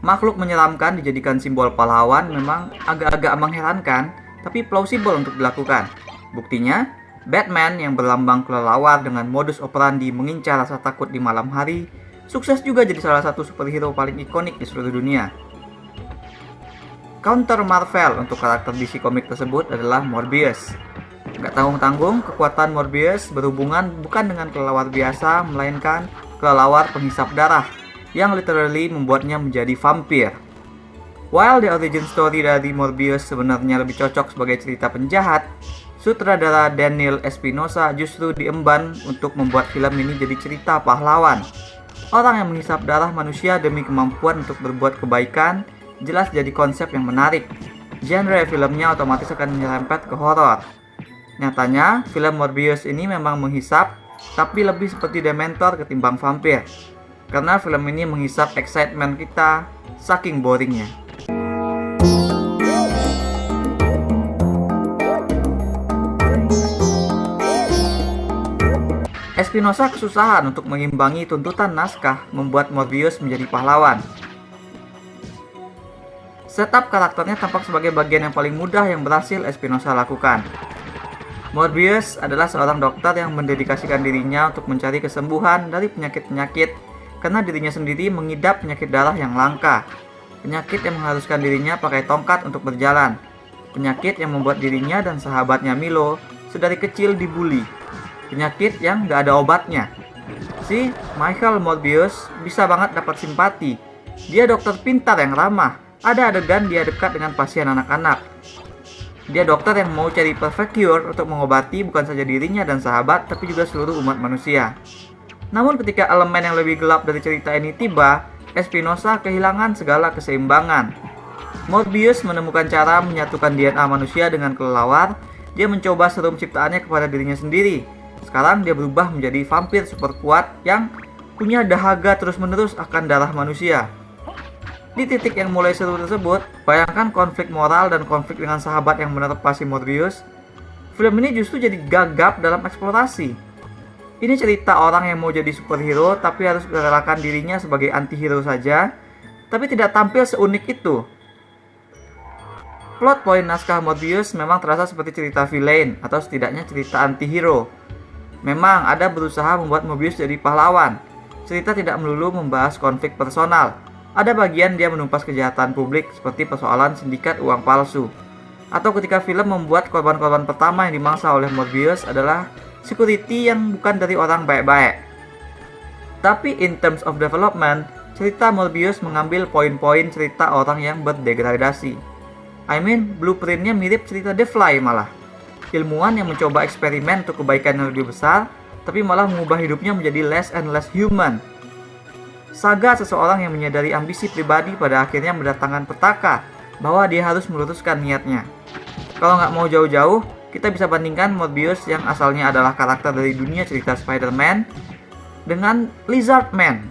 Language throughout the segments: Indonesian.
Makhluk menyeramkan dijadikan simbol pahlawan memang agak-agak mengherankan, tapi plausible untuk dilakukan. Buktinya, Batman yang berlambang kelelawar dengan modus operandi mengincar rasa takut di malam hari, sukses juga jadi salah satu superhero paling ikonik di seluruh dunia. Counter Marvel untuk karakter DC komik tersebut adalah Morbius. Gak tanggung-tanggung, kekuatan Morbius berhubungan bukan dengan kelelawar biasa, melainkan kelelawar penghisap darah, yang literally membuatnya menjadi vampir. While the origin story dari Morbius sebenarnya lebih cocok sebagai cerita penjahat, sutradara Daniel Espinosa justru diemban untuk membuat film ini jadi cerita pahlawan. Orang yang menghisap darah manusia demi kemampuan untuk berbuat kebaikan jelas jadi konsep yang menarik. Genre filmnya otomatis akan menyerempet ke horor. Nyatanya, film Morbius ini memang menghisap, tapi lebih seperti Dementor ketimbang vampir. Karena film ini menghisap excitement kita, saking boringnya. Espinosa kesusahan untuk mengimbangi tuntutan naskah membuat Morbius menjadi pahlawan. Setup karakternya tampak sebagai bagian yang paling mudah yang berhasil Espinosa lakukan. Morbius adalah seorang dokter yang mendedikasikan dirinya untuk mencari kesembuhan dari penyakit-penyakit karena dirinya sendiri mengidap penyakit darah yang langka. Penyakit yang mengharuskan dirinya pakai tongkat untuk berjalan. Penyakit yang membuat dirinya dan sahabatnya Milo sedari kecil dibully. Penyakit yang gak ada obatnya. Si Michael Morbius bisa banget dapat simpati. Dia dokter pintar yang ramah. Ada adegan dia dekat dengan pasien anak-anak. Dia dokter yang mau cari perfect cure untuk mengobati bukan saja dirinya dan sahabat, tapi juga seluruh umat manusia. Namun ketika elemen yang lebih gelap dari cerita ini tiba, Espinosa kehilangan segala keseimbangan. Morbius menemukan cara menyatukan DNA manusia dengan kelelawar. Dia mencoba serum ciptaannya kepada dirinya sendiri. Sekarang dia berubah menjadi vampir super kuat yang punya dahaga terus-menerus akan darah manusia. Di titik yang mulai seru tersebut, bayangkan konflik moral dan konflik dengan sahabat yang menerpa si Morbius. Film ini justru jadi gagap dalam eksplorasi. Ini cerita orang yang mau jadi superhero tapi harus merelakan dirinya sebagai antihero saja, tapi tidak tampil seunik itu. Plot point naskah Morbius memang terasa seperti cerita villain atau setidaknya cerita antihero. Memang ada berusaha membuat Morbius jadi pahlawan. Cerita tidak melulu membahas konflik personal. Ada bagian dia menumpas kejahatan publik seperti persoalan sindikat uang palsu. Atau ketika film membuat korban-korban pertama yang dimangsa oleh Morbius adalah security yang bukan dari orang baik-baik. Tapi in terms of development, cerita Morbius mengambil poin-poin cerita orang yang berdegradasi. I mean, blueprintnya mirip cerita The Fly malah. Ilmuwan yang mencoba eksperimen untuk kebaikan yang lebih besar, tapi malah mengubah hidupnya menjadi less and less human. Saga seseorang yang menyadari ambisi pribadi pada akhirnya mendatangkan petaka bahwa dia harus meluruskan niatnya. Kalau nggak mau jauh-jauh, kita bisa bandingkan Morbius yang asalnya adalah karakter dari dunia cerita Spider-Man dengan Lizard Man.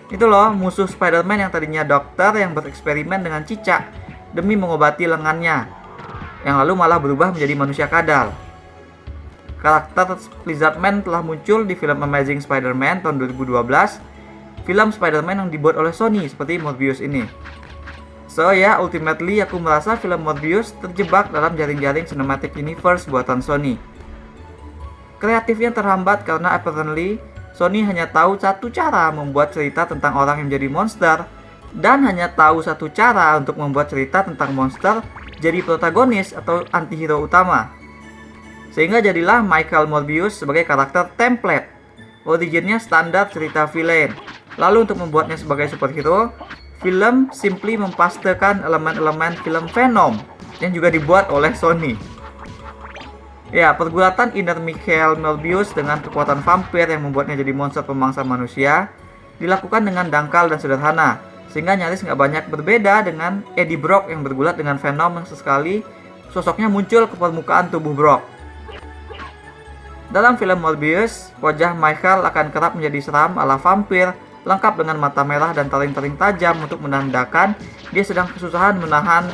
Itu loh, musuh Spider-Man yang tadinya dokter yang bereksperimen dengan cicak demi mengobati lengannya, yang lalu malah berubah menjadi manusia kadal. Karakter Lizard Man telah muncul di film Amazing Spider-Man tahun 2012, film Spider-Man yang dibuat oleh Sony seperti Morbius ini. So ya, ultimately aku merasa film Morbius terjebak dalam jaring-jaring cinematic universe buatan Sony. Kreatifnya terhambat karena apparently Sony hanya tahu satu cara membuat cerita tentang orang yang menjadi monster, dan hanya tahu satu cara untuk membuat cerita tentang monster jadi protagonis atau antihero utama. Sehingga jadilah Michael Morbius sebagai karakter template. Originnya standar cerita villain. Lalu untuk membuatnya sebagai superhero, film simply mempastekan elemen-elemen film Venom yang juga dibuat oleh Sony. Ya, pergulatan inner Michael Morbius dengan kekuatan vampir yang membuatnya jadi monster pemangsa manusia dilakukan dengan dangkal dan sederhana, sehingga nyaris nggak banyak berbeda dengan Eddie Brock yang bergulat dengan Venom yang sesekali sosoknya muncul ke permukaan tubuh Brock. Dalam film Morbius, wajah Michael akan kerap menjadi seram ala vampir, lengkap dengan mata merah dan taring-taring tajam untuk menandakan dia sedang kesusahan menahan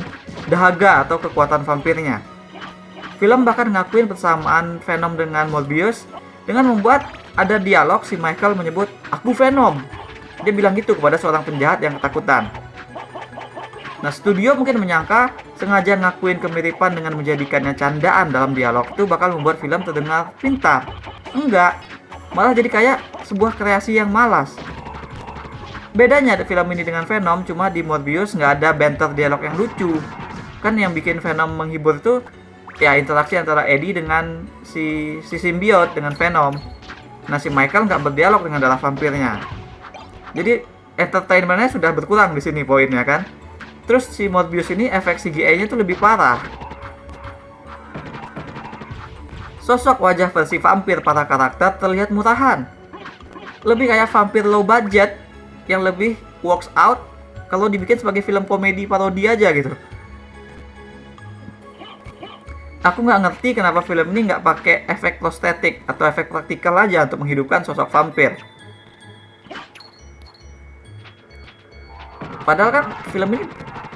dahaga atau kekuatan vampirnya. Film bahkan ngakuin persamaan Venom dengan Morbius dengan membuat ada dialog si Michael menyebut, "Aku Venom." Dia bilang gitu kepada seorang penjahat yang ketakutan. Nah, studio mungkin menyangka sengaja ngakuin kemiripan dengan menjadikannya candaan dalam dialog itu bakal membuat film terdengar pintar. Enggak, malah jadi kayak sebuah kreasi yang malas. Bedanya film ini dengan Venom, cuma di Morbius nggak ada banter dialog yang lucu. Kan yang bikin Venom menghibur tuh ya interaksi antara Eddie dengan si simbiot dengan Venom. Nah, si Michael nggak berdialog dengan darah vampirnya. Jadi entertainmentnya sudah berkurang di sini poinnya kan. Terus si Morbius ini efek CGI-nya tuh lebih parah. Sosok wajah versi vampir para karakter terlihat murahan. Lebih kayak vampir low budget yang lebih works out kalau dibikin sebagai film komedi parodi aja gitu. Aku nggak ngerti kenapa film ini nggak pakai efek prostetik atau efek praktikal aja untuk menghidupkan sosok vampir. Padahal kan film ini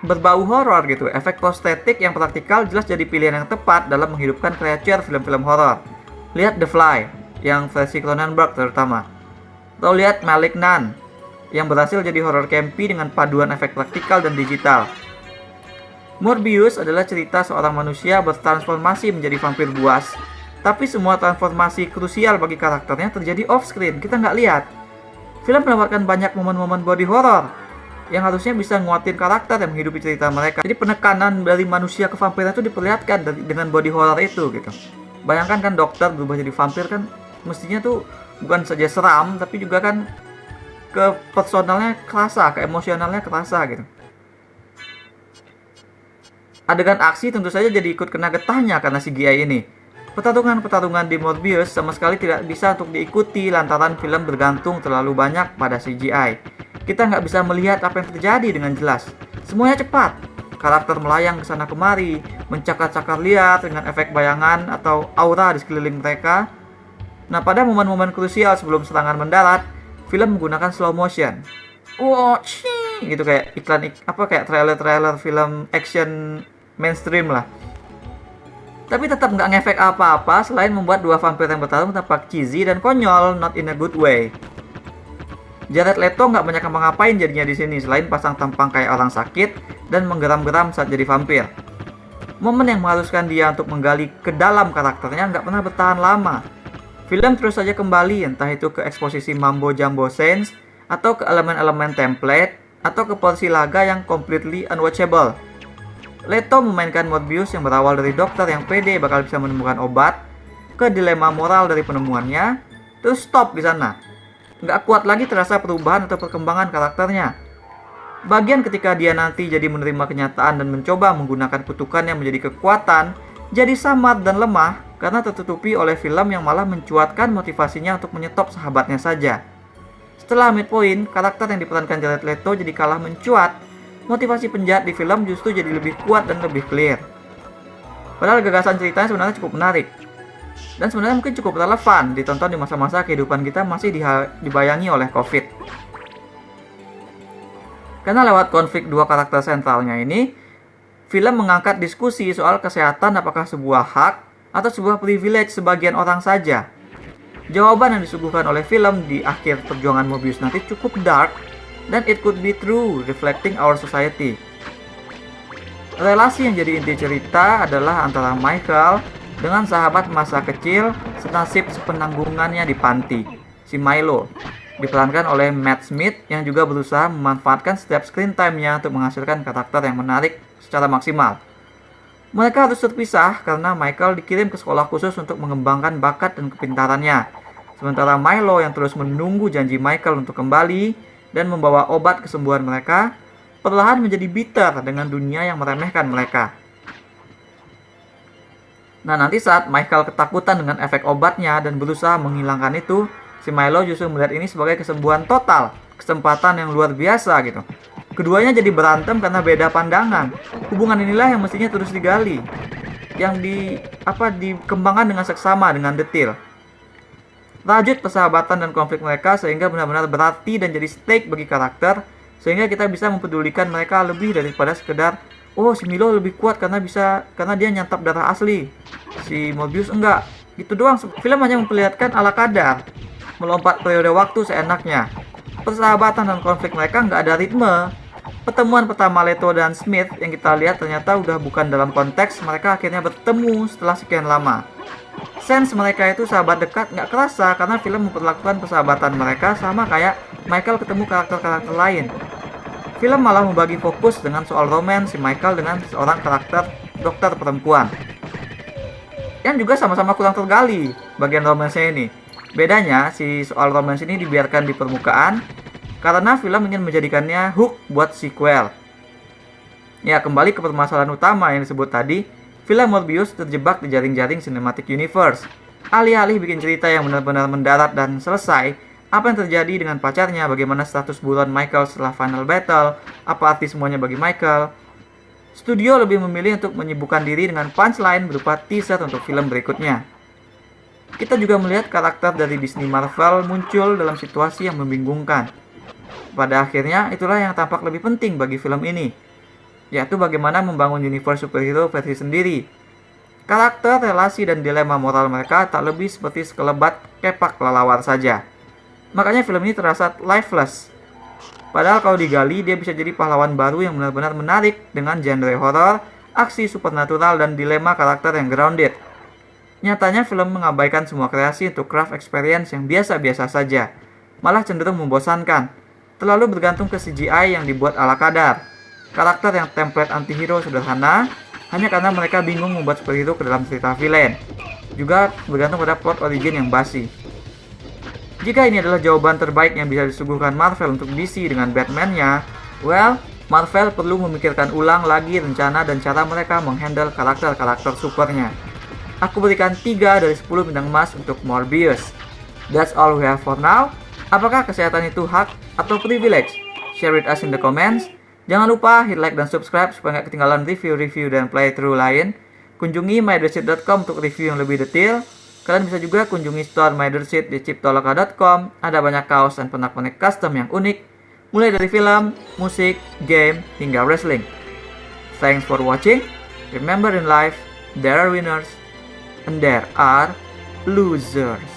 berbau horor gitu. Efek prostetik yang praktikal jelas jadi pilihan yang tepat dalam menghidupkan creature film-film horor. Lihat The Fly yang versi Cronenberg terutama. Atau lihat Malignant yang berhasil jadi horror campy dengan paduan efek praktikal dan digital. Morbius adalah cerita seorang manusia bertransformasi menjadi vampir buas, tapi semua transformasi krusial bagi karakternya terjadi off-screen, kita nggak lihat. Film menawarkan banyak momen-momen body horror yang harusnya bisa nguatin karakter yang menghidupi cerita mereka. Jadi penekanan dari manusia ke vampir itu diperlihatkan dengan body horror itu gitu. Bayangkan kan dokter berubah jadi vampir kan mestinya tuh bukan saja seram, tapi juga kan ke personalnya kerasa, ke emosionalnya kerasa gitu. Adegan aksi tentu saja jadi ikut kena getahnya karena CGI ini. Pertarungan-pertarungan di Morbius sama sekali tidak bisa untuk diikuti lantaran film bergantung terlalu banyak pada CGI. Kita nggak bisa melihat apa yang terjadi dengan jelas. Semuanya cepat. Karakter melayang ke sana kemari, mencakar-cakar liar dengan efek bayangan atau aura di sekeliling mereka. Nah, pada momen-momen krusial sebelum serangan mendarat, film menggunakan slow motion. Watch gitu kayak iklan kayak trailer film action mainstream lah. Tapi tetap nggak ngefek apa-apa selain membuat dua vampir yang bertarung tampak cheesy dan konyol, not in a good way. Jared Leto nggak banyak ngapa-ngapain jadinya di sini selain pasang tampang kayak orang sakit dan menggeram-geram saat jadi vampir. Momen yang mengharuskan dia untuk menggali ke dalam karakternya nggak pernah bertahan lama. Film terus saja kembali entah itu ke eksposisi mambo jumbo scenes atau ke elemen-elemen template atau ke porsi laga yang completely unwatchable. Leto memainkan Morbius yang berawal dari dokter yang pede bakal bisa menemukan obat, ke dilema moral dari penemuannya, terus stop di sana. Nggak kuat lagi terasa perubahan atau perkembangan karakternya. Bagian ketika dia nanti jadi menerima kenyataan dan mencoba menggunakan kutukannya menjadi kekuatan, jadi samar dan lemah karena tertutupi oleh film yang malah mencuatkan motivasinya untuk menyetop sahabatnya saja. Setelah midpoint, karakter yang diperankan Jared Leto jadi kalah mencuat. Motivasi penjahat di film justru jadi lebih kuat dan lebih clear. Padahal gagasan ceritanya sebenarnya cukup menarik. Dan sebenarnya mungkin cukup relevan ditonton di masa-masa kehidupan kita masih dibayangi oleh COVID. Karena lewat konflik dua karakter sentralnya ini, film mengangkat diskusi soal kesehatan apakah sebuah hak atau sebuah privilege sebagian orang saja. Jawaban yang disuguhkan oleh film di akhir perjuangan Morbius nanti cukup dark, dan it could be true, reflecting our society. Relasi yang jadi inti cerita adalah antara Michael dengan sahabat masa kecil senasib sepenanggungannya di panti, si Milo, diperankan oleh Matt Smith yang juga berusaha memanfaatkan setiap screen time-nya untuk menghasilkan karakter yang menarik secara maksimal. Mereka harus terpisah karena Michael dikirim ke sekolah khusus untuk mengembangkan bakat dan kepintarannya. Sementara Milo yang terus menunggu janji Michael untuk kembali dan membawa obat kesembuhan mereka, perlahan menjadi bitter dengan dunia yang meremehkan mereka. Nah, nanti saat Michael ketakutan dengan efek obatnya dan berusaha menghilangkan itu, si Milo justru melihat ini sebagai kesembuhan total, kesempatan yang luar biasa gitu. Keduanya jadi berantem karena beda pandangan. Hubungan inilah yang mestinya terus digali, yang dikembangkan dengan seksama dengan detail. Rajut persahabatan dan konflik mereka sehingga benar-benar berarti dan jadi stake bagi karakter, sehingga kita bisa mempedulikan mereka lebih daripada sekedar oh si Milo lebih kuat karena dia nyantap darah asli, si Morbius enggak. Gitu doang. Film hanya memperlihatkan ala kadar, melompat periode waktu seenaknya. Persahabatan dan konflik mereka nggak ada ritme. Pertemuan pertama Leto dan Smith yang kita lihat ternyata udah bukan dalam konteks mereka akhirnya bertemu setelah sekian lama. Sense mereka itu sahabat dekat nggak kerasa karena film memperlakukan persahabatan mereka sama kayak Michael ketemu karakter-karakter lain. Film malah membagi fokus dengan soal romans si Michael dengan seorang karakter dokter perempuan. Yang juga sama-sama kurang tergali bagian romansnya ini. Bedanya si soal romans ini dibiarkan di permukaan karena film ingin menjadikannya hook buat sequel. Ya, kembali ke permasalahan utama yang disebut tadi, film Morbius terjebak di jaring-jaring cinematic universe. Alih-alih bikin cerita yang benar-benar mendarat dan selesai, apa yang terjadi dengan pacarnya, bagaimana status buron Michael setelah final battle, apa arti semuanya bagi Michael. Studio lebih memilih untuk menyibukkan diri dengan punchline berupa teaser untuk film berikutnya. Kita juga melihat karakter dari Disney Marvel muncul dalam situasi yang membingungkan. Pada akhirnya, itulah yang tampak lebih penting bagi film ini, yaitu bagaimana membangun universe superhero versi sendiri. Karakter, relasi, dan dilema moral mereka tak lebih seperti sekelebat kepak kelelawar saja. Makanya film ini terasa lifeless. Padahal kalau digali, dia bisa jadi pahlawan baru yang benar-benar menarik dengan genre horor, aksi supernatural, dan dilema karakter yang grounded. Nyatanya film mengabaikan semua kreasi untuk craft experience yang biasa-biasa saja, malah cenderung membosankan. Terlalu bergantung ke CGI yang dibuat ala kadar. Karakter yang template antihero sederhana, hanya karena mereka bingung membuat superhero ke dalam cerita villain. Juga bergantung pada plot origin yang basi. Jika ini adalah jawaban terbaik yang bisa disuguhkan Marvel untuk DC dengan Batman-nya, well, Marvel perlu memikirkan ulang lagi rencana dan cara mereka menghandle karakter-karakter supernya. Aku berikan 3 dari 10 bintang emas untuk Morbius. That's all we have for now. Apakah kesehatan itu hak atau privilege? Share with us in the comments. Jangan lupa hit like dan subscribe supaya nggak ketinggalan review-review dan playthrough lain. Kunjungi mydershit.com untuk review yang lebih detail. Kalian bisa juga kunjungi store mydershit di chiptoloka.com. Ada banyak kaos dan pernak-pernik custom yang unik, mulai dari film, musik, game, hingga wrestling. Thanks for watching. Remember in life, there are winners and there are losers.